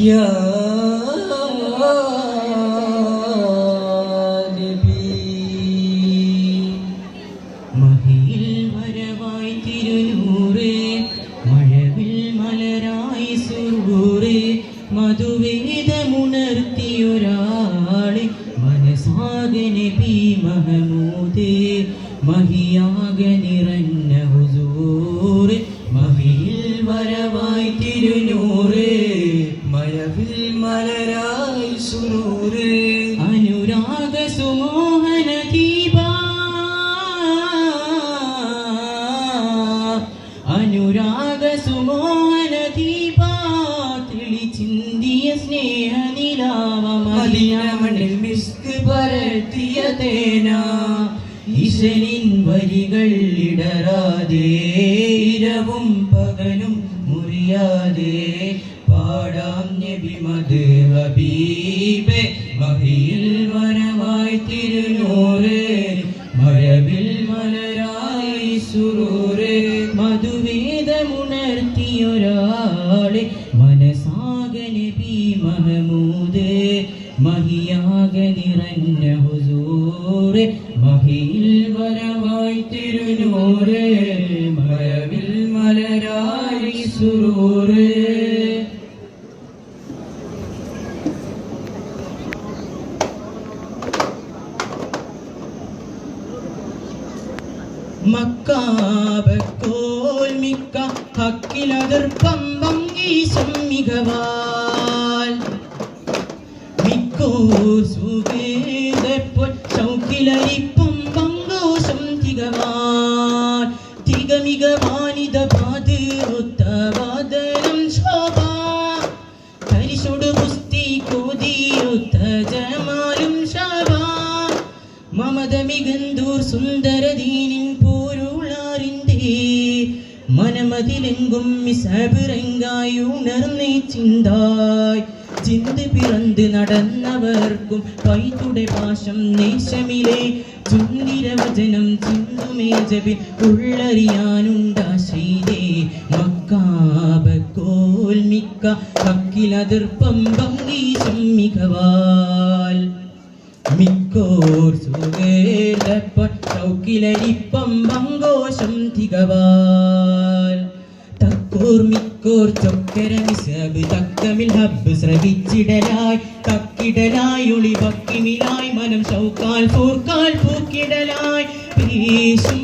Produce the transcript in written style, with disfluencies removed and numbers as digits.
യാ നബി മഹിയിൽ വരവായി തിരുനൂറ് മഴവിൽ മലരായി സുറൂറ് മധുവേദമുണർത്തിയൊരാളെ മനസാകെ നബി മഹമൂദ് മഹിയാകെ നിറഞ്ഞ ഹുസൂറ് മഹിയിൽ വരവായി തിരുനൂറ് മഴവിൽ മലരായി സുറൂറ് അനുരാഗ സുമോഹന ദീപ അനുരാഗ സുമോഹന ദീപ തെളിച്ചിന്തിയ സ്നേഹ നിലാവ മദീന മണ്ണിൽ മിസ്ക് പരത്തിയ തേന ഈശനിൻ വരികൾ ഇടരാതെ ഇരവും പകലും മുറിയാതെ പാടാം നബി മദ് ഹബീബേ മഹിയിൽ വരവായി തിരുനൂറ് മഴവിൽ മലരായി സുറൂറ് മധുവേദമുണർത്തിയൊരാളെ മനസാകെ നബി മഹമൂദ് മഹിയാകെ നിറഞ്ഞ ഹുസൂറ് മഹിയിൽ വരവായി തിരുനൂറ് മഴവിൽ മലരായി സുറൂറ് മക്കാബക്കോൽ മിക്ക ഹക്കിലതിർപ്പം വങ്കീശം മികവാൽ മിക്കോർ സുഖേതപ്പോൾ ചൗക്കിലരിപ്പം വങ്കോശം തികവാൻ തികമികവാനിത പാത് ഒത്തവാദനം ശോഭ തരിശോട് പുസ്തി കോതിയൊത്ത ജമാലും ശോഭ മമത മികന്തൂർ സുന്ദരദീനിൻ പോരുളാറിൻ്റെ മനമതിലെങ്കും മിസബിറങ്കായി ഉണർന്നേ ചിന്തായ് ചിന്ത് പിറந்து നടന്നവർക്കും പൈതുടെ പാശം നേശമിലെ ചുന്ദിരവചനം ചിന്തുമേജപിൽ ഉള്ളറിയാനുണ്ടാശൈതേ മക്കാബക്കോൽ മിക്ക ഹക്കിലതിർപ്പം ഭംഗീശം മികവാൽ മിക്കോർ സുഖേതപ്പോൾ ചൗക്കിലരിപ്പം വങ്കോശം തികവാൽ തക്കോർ മിക്കോർ ചൊക്കര മിസബ് തക്കമിൽ ഹബ്ബ് ശ്രവിച്ചിടലായി തക്കിടലായി ഒളി വക്കിമിലായി മനം ഷൗക്കാൽ പൂർക്കാൽ പൂക്കിടലായി പേശും